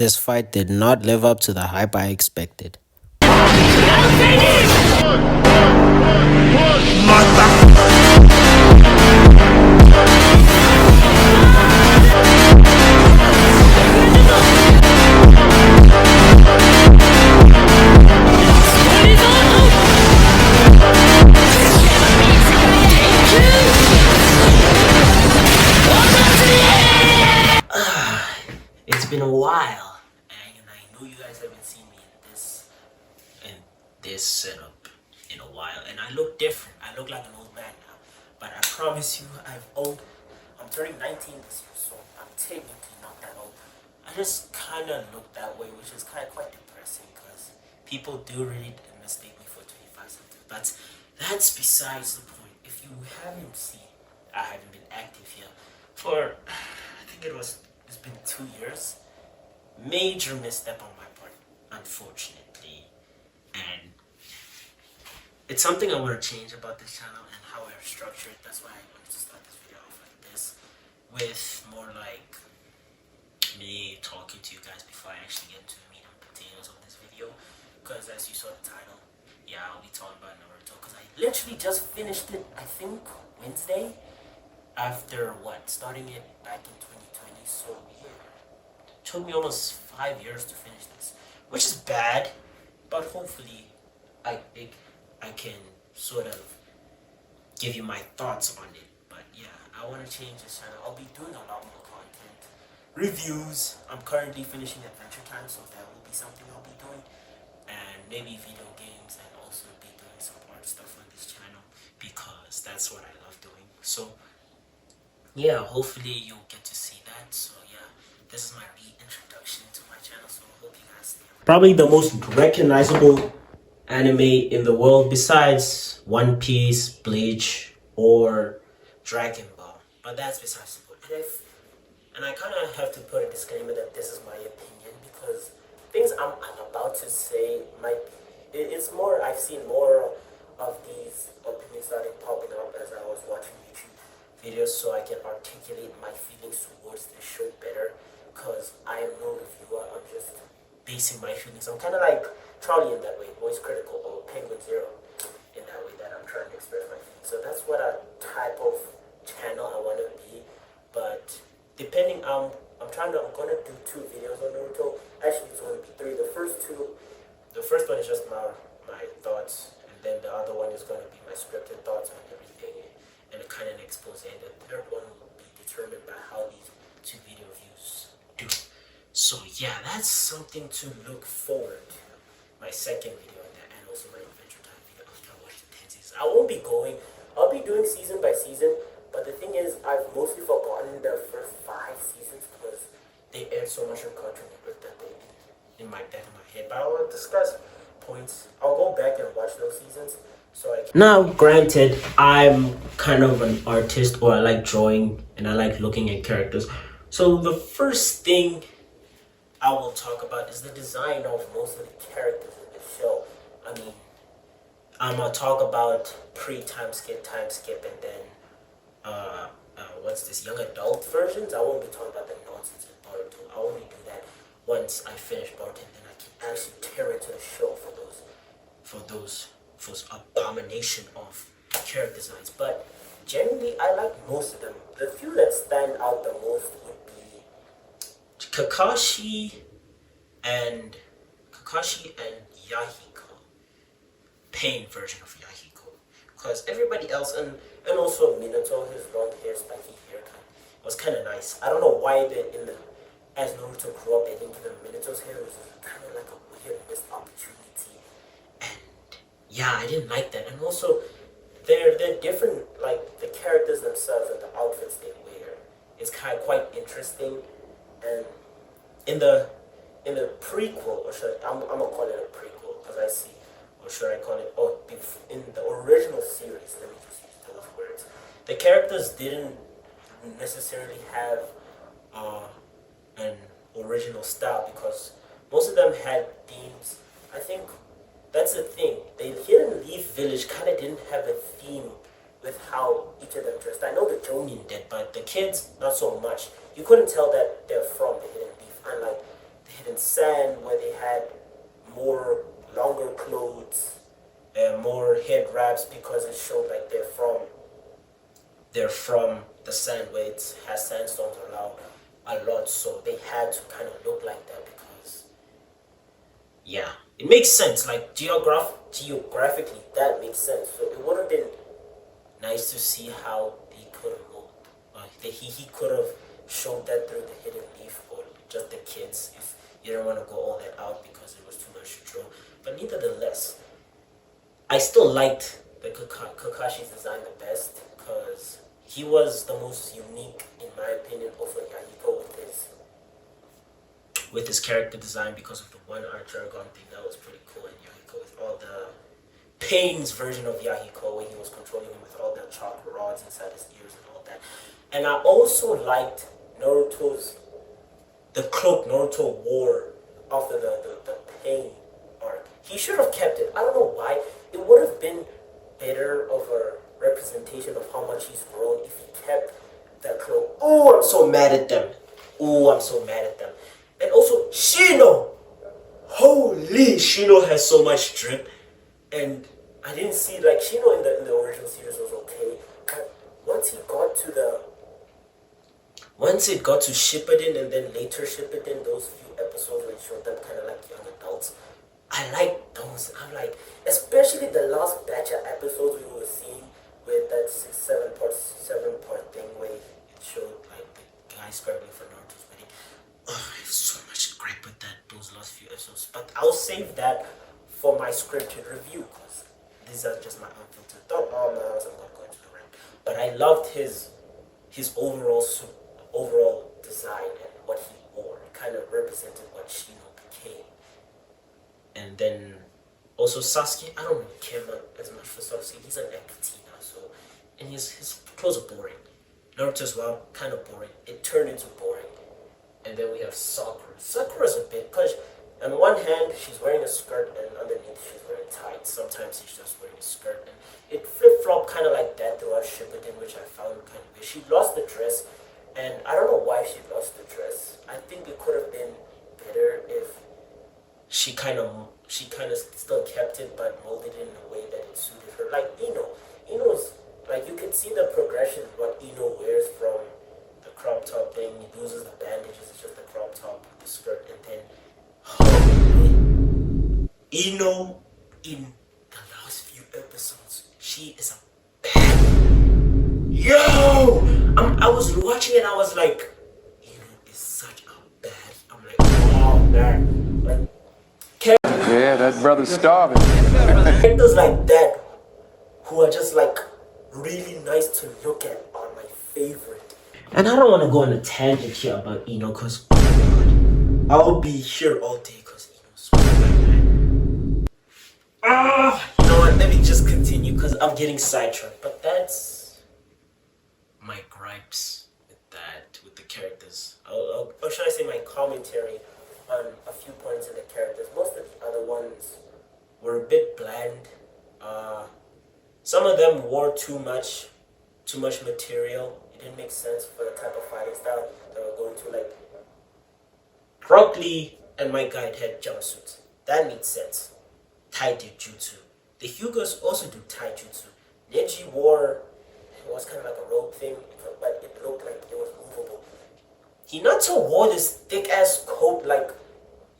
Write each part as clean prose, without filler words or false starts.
This fight did not live up to the hype I expected. It's been a while, and I know you guys haven't seen me in this setup in a while, and I look different. I look like an old man now, but I promise you, I'm turning 19 this year, so I'm technically not that old. I just kind of look that way, which is kind of quite depressing because people do really mistake me for 25 something. But that's besides the point. If you haven't seen, I haven't been active here for I think it's been 2 years. Major misstep on my part, unfortunately, and it's something I want to change about this channel and how I structure it. That's why I wanted to start this video off like this, with more like me talking to you guys before I actually get into the meat and potatoes of this video. Because as you saw the title, yeah, I'll be talking about Naruto. Because I literally just finished it, I think Wednesday, after starting it back in 2020. So yeah, it took me almost 5 years to finish this, which is bad, but hopefully I can sort of give you my thoughts on it. But yeah, I want to change this channel. I'll be doing a lot more content, reviews. I'm currently finishing Adventure Time, so that will be something I'll be doing, and maybe video games, and also be doing some art stuff on this channel because that's what I love doing. So yeah, hopefully you'll get to see that. So yeah, this is my reintroduction to my channel, so I hope you guys stay. Probably the most recognizable anime in the world besides One Piece, Bleach, or Dragon Ball. But that's besides the point. And I kind of have to put a disclaimer that this is my opinion because things I'm about to say might be, it's more, I've seen more of these opinions starting popping up as I was watching YouTube videos, so I can articulate my feelings towards this show better, because I am no reviewer. I'm just basing my feelings. I'm kind of like Charlie in that way, voice critical, or Penguin Zero in that way, that I'm trying to express my feelings. So that's what a type of channel I want to be. But depending, I'm gonna do 2 videos on Naruto. Actually, it's going to be 3. The first one is just my thoughts, and then the other one is going to be my scripted thoughts on everything, and a kind of an expose. And the third one will be determined by how these 2 video views do. So yeah, that's something to look forward to. My second video on that, and also my Adventure Time video after I watch the 10 seasons. I'll be doing season by season, but the thing is, I've mostly forgotten the first 5 seasons because they add so much of Cartoon Network that they in my head. But I will discuss points. I'll go back and watch those seasons. So now, granted, I'm kind of an artist, or I like drawing and I like looking at characters. So the first thing I will talk about is the design of most of the characters in the show. I mean, I'm gonna talk about pre-time skip, time skip, and then what's this, young adult versions. I won't be talking about the nonsense in Naruto. I'll only do that once I finish Naruto, and then I can actually tear into the show for those abomination of character designs. But generally, I like most of them. The few that stand out the most would be Kakashi and Yahiko, pain version of Yahiko, because everybody else, and also Minato, his long hair, spiky hair, was kind of nice. I don't know why as Naruto grew up, they didn't give him Minato's hair. It was kind of like a weird missed opportunity, and yeah, I didn't like that. And also, they're different, like the characters themselves and the outfits they wear. It's kind of quite interesting. And in the prequel, or I'm gonna call it a prequel because I see, or should I call it? Oh, in the original series, let me just use those words. The characters didn't necessarily have an original style because most of them had themes. I think that's the thing. The Hidden Leaf Village kind of didn't have a theme with how each of them dressed. I know the Jonin did, but the kids, not so much. You couldn't tell that they're from the Hidden Leaf, unlike the hidden sand, where they had more longer clothes and more head wraps because it showed like they're from the sand where it has sandstones around a lot, so they had to kind of look like that because yeah, it makes sense. Like geographically, that makes sense. So it would have been nice to see how he could have moved. He could have showed that through the hidden leaf or just the kids if you don't want to go all that out because it was too much to draw. But nevertheless, I still liked the Kakashi's design the best because he was the most unique, in my opinion, over Yahiko with his character design because of the one arc Dragon thing. That was pretty cool. And Yahiko with all the Pain's version of Yahiko when he was controlling him with all the chakra rods inside his ears and all that. And I also liked the cloak Naruto wore after the Pain arc. He should have kept it. I don't know why. It would have been better of a representation of how much he's grown if he kept that cloak. Oh, I'm so mad at them. And also, Shino! Holy, Shino has so much drip. And I didn't see, like, Shino in the original series was okay. But once it got to Shippuden and then later Shippuden, those few episodes where it showed them kind of like young adults, I like those. I'm like, especially the last batch of episodes we were seeing with that 7-part thing where it showed like the guy scrambling for Naruto's wedding. Oh, I have so much gripe with those last few episodes. But I'll save that for my scripted review because these are just my unfiltered thoughts. I'm not going to the rant. But I loved his overall design and what he wore. It kind of represented what Shino became. And then also Sasuke, I don't really care as much for Sasuke. He's an NPT now, so and his clothes are boring. Naruto as well, kind of boring. It turned into boring. And then we have Sakura. Sakura's a bit, because on one hand she's wearing a skirt and underneath she's wearing tights. Sometimes she's just wearing a skirt and it flip-flopped kind of like that throughout Shippuden, which I found kind of weird. She lost the dress, and I don't know why she lost the dress. I think it could have been better if she kind of still kept it but molded it in a way that it suited her. Like Ino's like you can see the progression what Ino wears from the crop top thing. He loses the bandages, it's just the crop top with the skirt, and then Ino in the last few episodes, she is a bad. Yo, I was watching it. I was like, Ino is such a bad. I'm like, oh man, like. Yeah, that brother's starving. Characters like that, who are just like really nice to look at, are my favorite. And I don't want to go on a tangent here about Ino, because I'll be here all day because Ino's so bad. You know what? Let me just continue because I'm getting sidetracked. But that's my gripes with the characters. Or should I say my commentary on a few points in the characters. Most of the other ones were a bit bland. Some of them wore too much material. It didn't make sense for the type of fighting style they were going to. Like Rock Lee and my guide had jumpsuits. That made sense. Taijutsu. The Hyugos also do taijutsu. Neji wore, it was kind of like a robe thing, but it looked like it was movable. Hinata wore this thick ass coat. Like,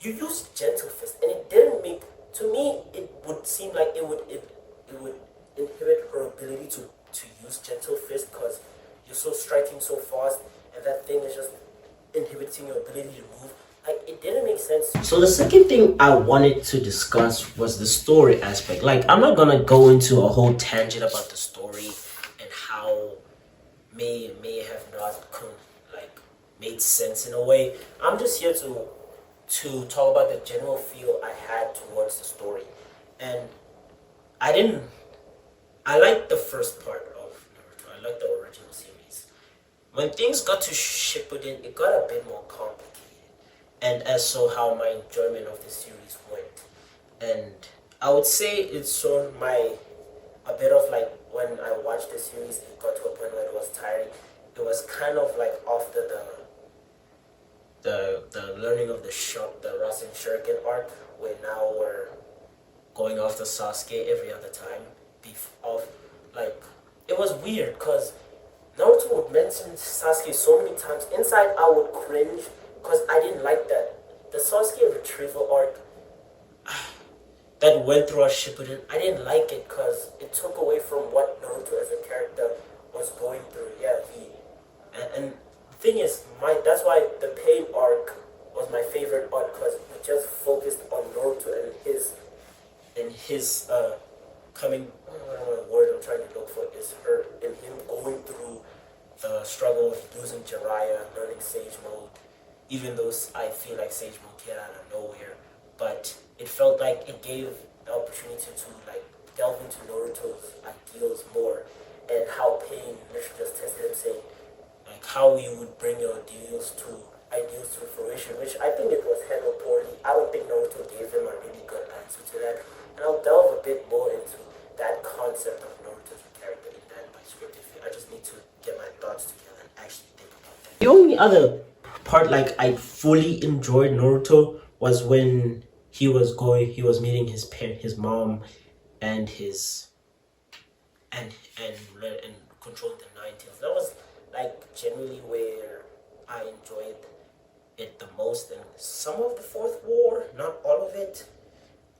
you used Gentle Fist, and it didn't make. To me, it would seem like it would inhibit her ability to use Gentle Fist because you're so striking so fast, and that thing is just inhibiting your ability to move. Like, it didn't make sense. So the second thing I wanted to discuss was the story aspect. Like, I'm not gonna go into a whole tangent about the story and how may have not made sense in a way. I'm just here to talk about the general feel I had towards the story. And I liked the first part of Naruto. I liked the original series. When things got to Shippuden, it got a bit more complicated. And as so how my enjoyment of the series went. And I would say it's shown a bit of like when I watched the series, it got to a point where it was tiring. It was kind of like after the learning of the Rasen Shuriken arc, where now we're going after Sasuke every other time. Like, it was weird because Naruto would mention Sasuke so many times. Inside, I would cringe because I didn't like that. The Sasuke retrieval arc that went through our Shippuden, I didn't like it because it took away from what Naruto as a character was going through. Yeah, and the thing is, that's why the Pain arc was my favorite arc because it just focused on Naruto and his coming. I don't know what word I'm trying to look for is her and him going through the struggle of losing Jiraiya, learning Sage Mode. Even though I feel like Sage Mode came out of nowhere, but it felt like it gave the opportunity to like delve into Naruto's ideals more and how Pain literally just tested him, saying like how you would bring your ideals to fruition, which I think it was handled poorly. I don't think Naruto gave him a really good answer to that, and I'll delve a bit more into that concept of Naruto's character in that by script. I just need to get my thoughts together and actually think about that. The only other part like I fully enjoyed Naruto was when he was meeting his mom and and controlling the Nine Tails. That was like generally where I enjoyed it the most. And some of the Fourth War, not all of it.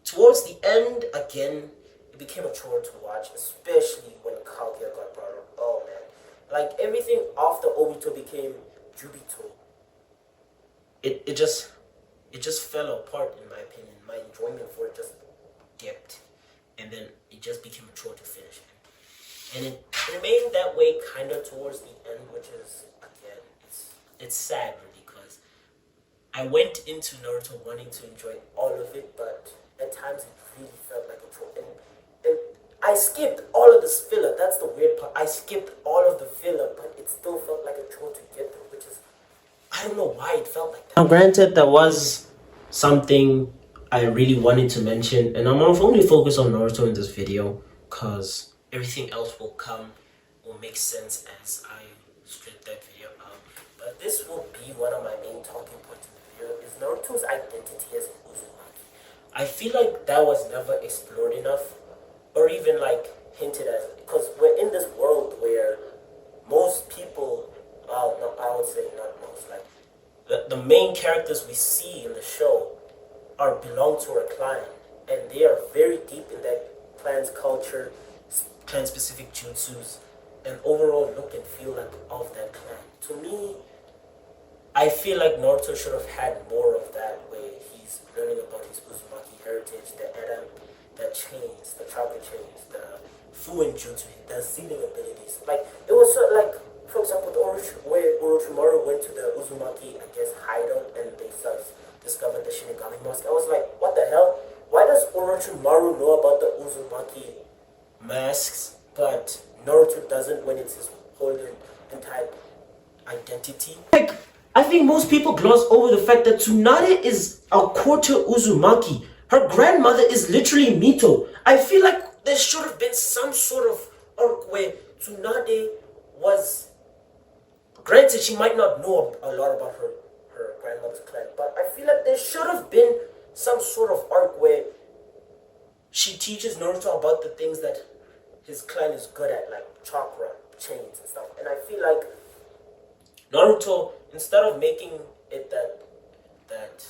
Towards the end, again, it became a chore to watch, especially when Kaguya got brought up. Oh man, like everything after Obito became Jubito. It just fell apart in my opinion. My enjoyment for it just dipped, and then it just became a chore to finish it. And it remained that way kind of towards the end, which is again, it's sad really because I went into Naruto wanting to enjoy all of it, but at times it really felt like a chore. And I skipped all of the filler. That's the weird part. I skipped all of the filler, but it still felt like a chore to get through, which is, I don't know why it felt like that. Now, granted, there was something I really wanted to mention, and I'm only focused on Naruto in this video because everything else will make sense as I split that video out. But this will be one of my main talking points in the video, is Naruto's identity as an Uzumaki. I feel like that was never explored enough, or even like hinted at, because we're in this world where most people, well, no, I would say not most, like the main characters we see in the show belong to a clan, and they are very deep in that clan's culture, clan specific jutsus, and overall look and feel like of that clan. To me, I feel like Naruto should have had more of that, where he's learning about his Uzumaki heritage, the Adam, the chains, the chakra chains, the Fuin jutsu, the sealing abilities. Like, it was sort of like, for example, where Orochimaru went to the Uzumaki, I guess, hideout, and they discovered the Shinigami mask. I was like, what the hell? Why does Orochimaru know about the Uzumaki masks, but Naruto doesn't when it's his whole entire identity? Like, I think most people gloss over the fact that Tsunade is a quarter Uzumaki. Her grandmother is literally Mito. I feel like there should have been some sort of arc where Tsunade was... Granted, she might not know a lot about her grandmother's clan, but I feel like there should have been some sort of arc where she teaches Naruto about the things that his clan is good at, like chakra, chains, and stuff. And I feel like Naruto, instead of making it that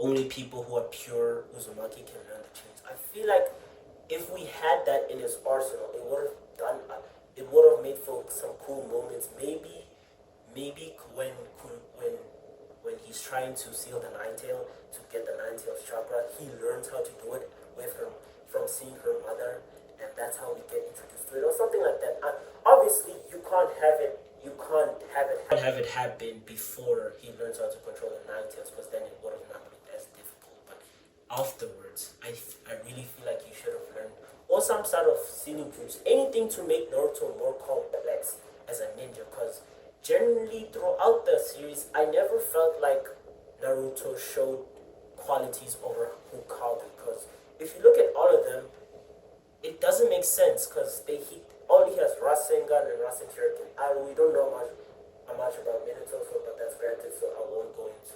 only people who are pure Uzumaki can learn the chains, I feel like if we had that in his arsenal, it would have made for some cool moments. Maybe when he's trying to seal the Nine Tail to get the Nine Tails chakra, he learns how to do it with her from seeing her mother, and that's how we get introduced to it, or something like that. Obviously, you can't have it happen before he learns how to control the Nine Tails, because then it would have not been as difficult. But afterwards, I really feel like you should have learned, or some sort of sealing juice, anything to make Naruto more complex as a ninja, because generally throughout the series, I never felt like Naruto showed qualities over Hokage, because if you look at all of them, it doesn't make sense, because he has Rasengan and Rasen Shuriken. We don't know much about Minato, but that's granted, so I won't go into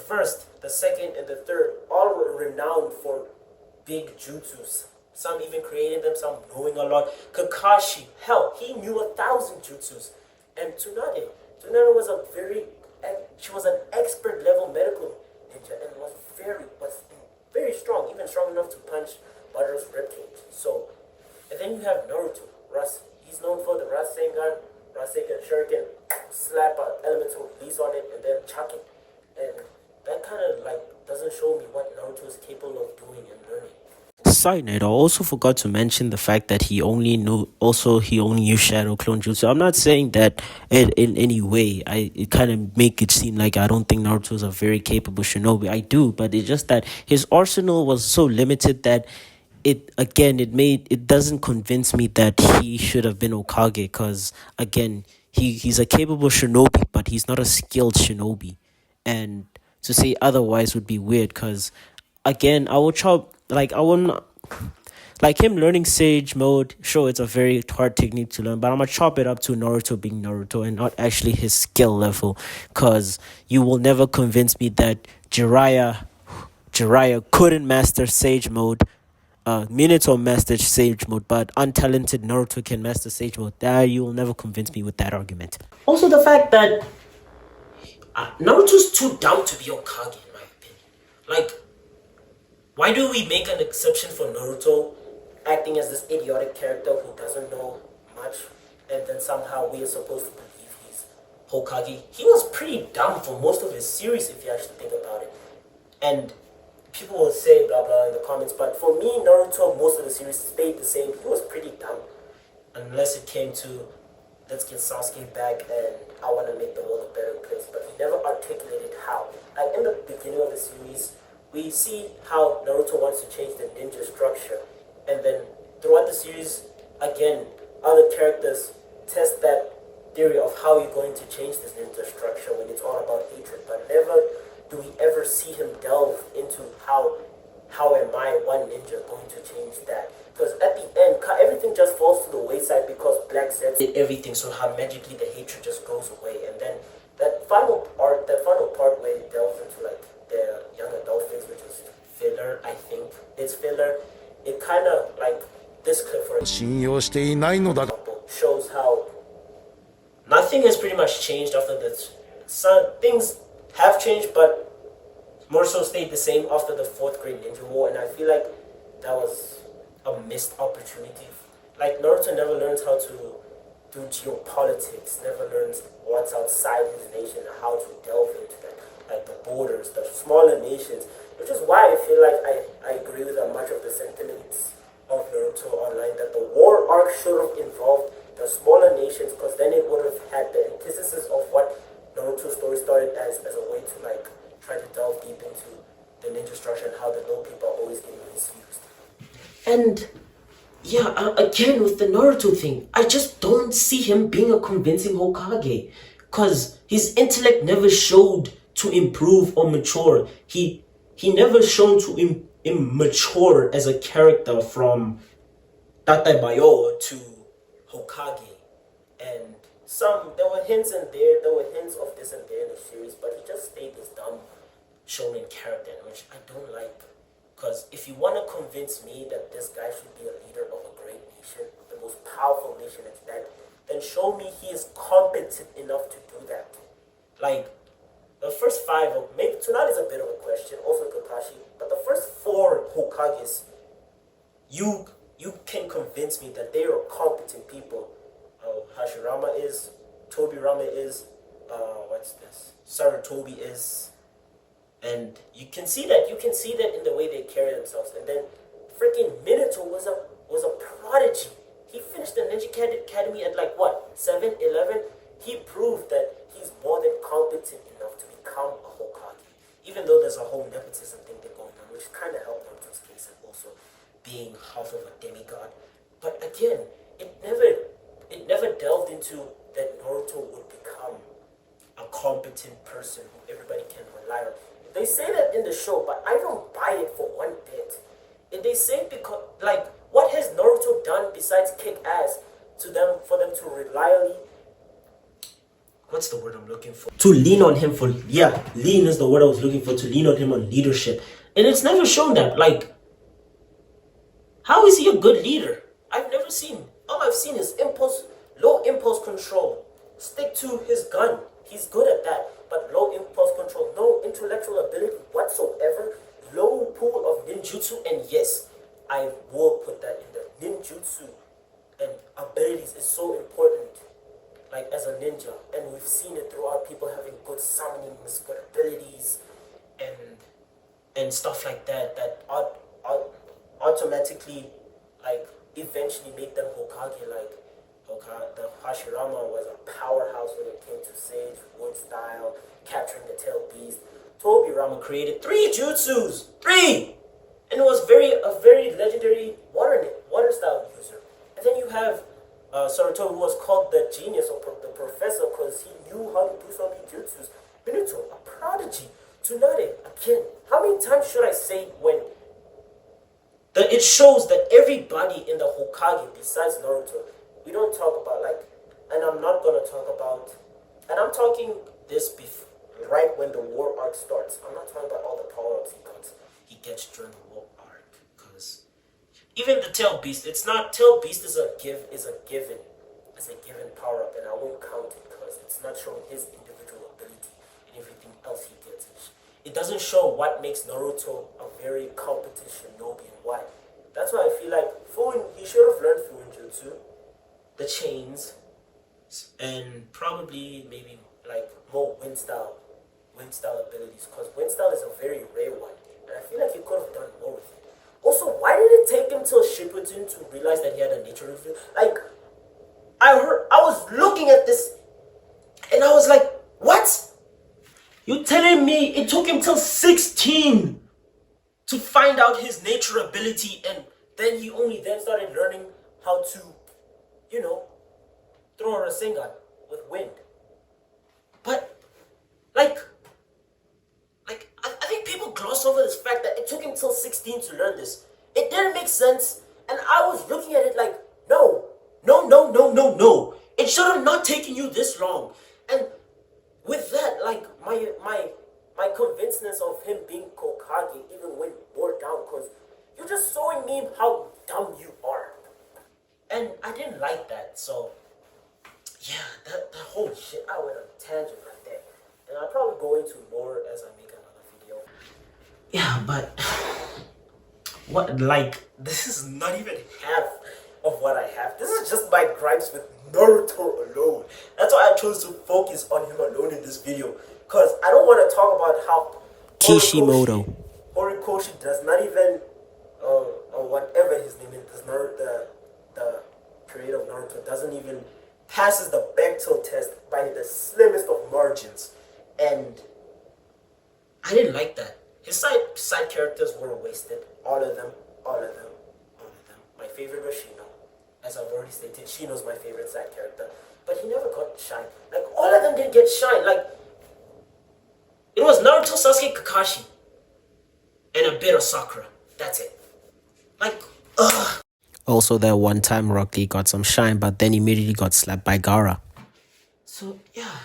first, the second, and the third all were renowned for big jutsus. Some even creating them, some knowing a lot. Kakashi, hell, he knew 1,000 jutsus. And Tsunade was she was an expert level medical ninja and was very strong, even strong enough to punch Madara's ribcage. So, and then you have Naruto, he's known for the Rasengan Shuriken, slap an elemental release on it and then chuck it. And that kind of like doesn't show me what Naruto is capable of doing and learning. Side note, I also forgot to mention the fact that he only used Shadow Clone Jutsu. I'm not saying that in any way. It kind of make it seem like I don't think Naruto is a very capable shinobi. I do, but it's just that his arsenal was so limited that it doesn't convince me that he should have been Hokage, because again, he's a capable shinobi, but he's not a skilled shinobi. And to say otherwise would be weird, because again, I wouldn't like him learning Sage Mode. Sure, it's a very hard technique to learn, but I'm gonna chop it up to Naruto being Naruto and not actually his skill level, because you will never convince me that Jiraiya couldn't master Sage Mode. Minato mastered Sage Mode, but untalented Naruto can master Sage Mode. That you will never convince me with that argument. Also, the fact that Naruto's too dumb to be Hokage, in my opinion. Like, why do we make an exception for Naruto acting as this idiotic character who doesn't know much, and then somehow we are supposed to believe he's Hokage? He was pretty dumb for most of his series, if you actually think about it. And people will say blah blah in the comments, but for me, Naruto, most of the series stayed the same. He was pretty dumb, unless it came to let's get Sasuke back and I want to make the world a better place. But he never articulated how. Like in the beginning of the series, we see how Naruto wants to change the ninja structure, and then throughout the series, again, other characters test that theory of how you're going to change this ninja structure when it's all about hatred, but never do we ever see him delve into how am I, one ninja, going to change that? Because at the end, everything just falls to the wayside because Black Zed did everything, so how magically the hatred just goes away. And then that final part where he delves into like the young adult phase, which is filler, I think it's filler. It kind of like this clip, for example, shows how nothing has pretty much changed after this. Some things have changed, but more so stayed the same after the 4th Great Ninja War, and I feel like that was a missed opportunity. Like, Naruto never learns how to do geopolitics, never learns what's outside his nation, how to delve into that, like the borders, the smaller nations, which is why I feel like I agree with much of the sentiments of Naruto online, that the war arc should have involved the smaller nations, because then it would have had the antithesis of what Naruto's story started as a way to like try to delve deep into the ninja structure and how the low people are always getting misused. And yeah, again with the Naruto thing, I just don't see him being a convincing Hokage, because his intellect never showed to improve or mature. He never shown to mature as a character from Tatabayo to Hokage. And there were hints of this and there in the series, but he just stayed this dumb shonen character, which I don't like. Because if you want to convince me that this guy should be a leader of a great nation, the most powerful nation it's that, then show me he is competent enough to do that. Like, the first 5, maybe Tsunade is a bit of a question, also Kakashi, but the first 4 Hokages, you can convince me that they are competent people. Hashirama is, Tobirama is, Sarutobi is, and you can see that in the way they carry themselves. And then freaking Minato was a prodigy. He finished the Ninja Academy at like what, 7, 11? He proved that he's more than competent enough to become a Hokage. Even though there's a whole nepotism thing going on, which kind of helped Naruto's case, and also being half of a demigod. But again, it never delved into that Naruto would become a competent person who everybody can rely on. They say that in the show, but I don't buy it for one bit. And they say because, like, what has Naruto done besides kick ass for them to reliably what's the word I'm looking for? To lean on him for, yeah, lean is the word I was looking for, to lean on him on leadership. And it's never shown that. Like, how is he a good leader? I've never seen. All I've seen is low impulse control. Stick to his gun. He's good at that. But low impulse control, no intellectual ability whatsoever, low pool of ninjutsu, and yes, I will put that in there. Ninjutsu and abilities is so important, like as a ninja, and we've seen it throughout people having good summonings, good abilities, and stuff like that automatically like eventually make them Hokage. Like the Hashirama was a powerhouse when it came to Sage, Wood style, capturing the tail beast. Tobirama created 3 jutsus, 3, and it was a very legendary water style user. And then you have Sarutobi, who was called the genius or the professor because he knew how to do so many jutsus. Minato, a prodigy. Tsunade, again. How many times should I say when it shows that everybody in the Hokage besides Naruto, we don't talk about like, and I'm not gonna talk about, and I'm talking this right when the war arc starts. I'm not talking about all the power-ups he gets during the war arc, because even the tail beast, it's not, tail beast is a given power-up, and I won't count it because it's not showing his individual ability and everything else he gets. It doesn't show what makes Naruto a very competent shinobi and why. That's why I feel like he should have learned Fuin Jutsu, the chains, and probably maybe like more wind style abilities, because wind style is a very rare one, and I feel like he could have done more with it. Also, why did it take him till Shippuden to realize that he had a nature reveal? Like, I was looking at this, and I was like, what? You telling me it took him till 16 to find out his nature ability, and then he only then started learning how to, throw a Rasengan with wind. But, I think people gloss over this fact that it took him till 16 to learn this. It didn't make sense, and I was looking at it like, no. It should have not taken you this long. And with that, like, my convincedness of him being Hokage even went more down, because you're just showing me how dumb you are. And I didn't like that, so yeah, that whole shit, I went on a tangent right there. And I'll probably go into more as I make another video. Yeah, but this is not even half of what I have. This is just my gripes with Naruto alone. That's why I chose to focus on him alone in this video, because I don't want to talk about how Horikoshi does not even, or whatever his name is, the creator of Naruto doesn't even passes the Bechdel test by the slimmest of margins, and I didn't like that. His side characters were wasted, all of them. My favorite was Shino. As I've already stated, Shino's my favorite side character, but he never got shine. Like, all of them didn't get shine. Like, it was Naruto, Sasuke, Kakashi, and a bit of Sakura. That's it. Like, ugh. Also, that one time Rock Lee got some shine, but then immediately got slapped by Gaara. So yeah,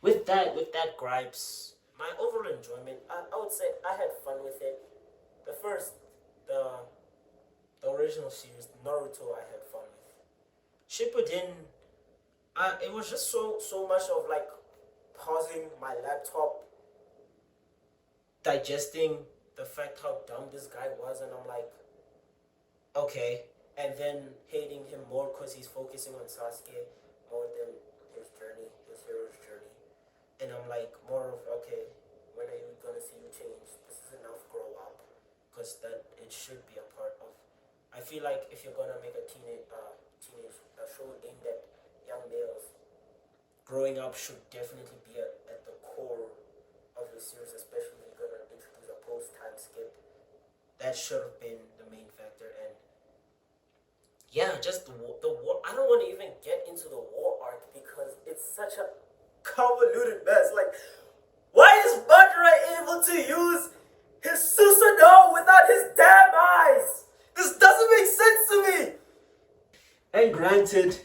with that gripes, my overall enjoyment, I would say I had fun with it. The original series, Naruto, I had fun with. Shippuden, it was just so much of like pausing my laptop, digesting the fact how dumb this guy was, and I'm like, okay, and then hating him more because he's focusing on Sasuke more than his hero's journey. And I'm like, more of, okay, when are you gonna see you change? This is enough, grow up. Because that it should be a part of. I feel like if you're gonna make a teenage show aimed at young males, growing up should definitely be at the core of the series, especially if you're gonna introduce a post-time skip. That should have been the main factor. And yeah, just the war. I don't want to even get into the war arc because it's such a convoluted mess. Like, why is Madara able to use his Susanoo without his damn eyes? This doesn't make sense to me. And granted,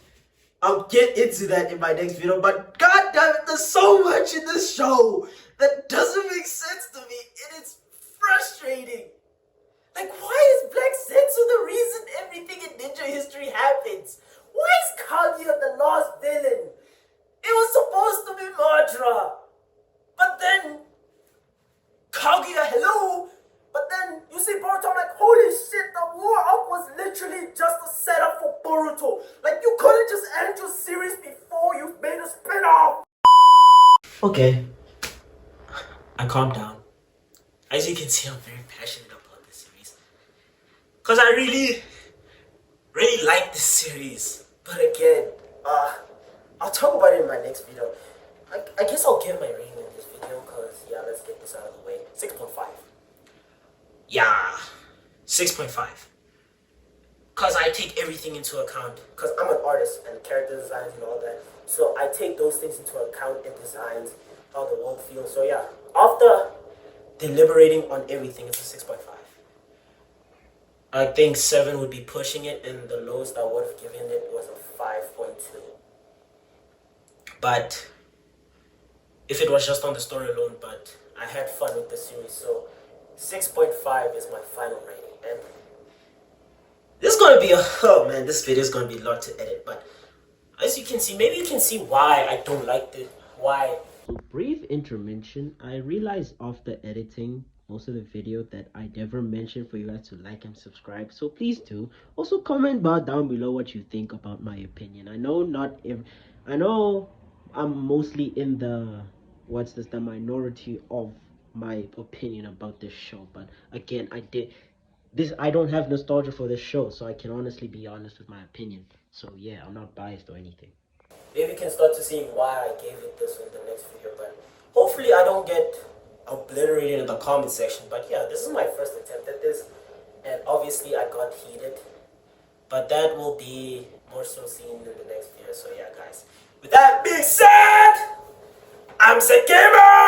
I'll get into that in my next video, but god damn it, there's so much in this show that doesn't make sense to me, and it's frustrating. Like, why is Black Zensu the reason everything in ninja history happens? Why is Kaguya the last villain? It was supposed to be Madara. But then, Kaguya, hello? But then, you see Boruto, I'm like, holy shit, the war up was literally just a setup for Boruto. Like, you couldn't just end your series before you made a spin-off. Okay. I calmed down. As you can see, I'm very passionate about this series. Because I really like this series. But again, I'll talk about it in my next video. I guess I'll give my rating in this video because, yeah, let's get this out of the way. 6.5. Yeah, 6.5. Because I take everything into account. Because I'm an artist and character designs and all that. So I take those things into account and designs how the world feels. So yeah, after deliberating on everything, it's a 6.5. I think 7 would be pushing it, and the lowest I would have given it was a 5.2. But if it was just on the story alone, but I had fun with the series, so 6.5 is my final rating. And this is gonna be this video is gonna be a lot to edit, but as you can see, maybe you can see why I don't like it. Why? So brief intervention. I realized after editing most of the video that I never mentioned for you guys to like and subscribe. So please do. Also comment down below what you think about my opinion. I know I'm mostly in the minority of my opinion about this show, but again, I don't have nostalgia for this show, so I can honestly be honest with my opinion. So yeah, I'm not biased or anything. Maybe you can start to see why I gave it this in the next video, but hopefully I don't get obliterated in the comment section. But yeah, this is my first attempt at this, and obviously I got heated, but that will be more so seen in the next video. So yeah, guys, with that being said, I'm Sekiro!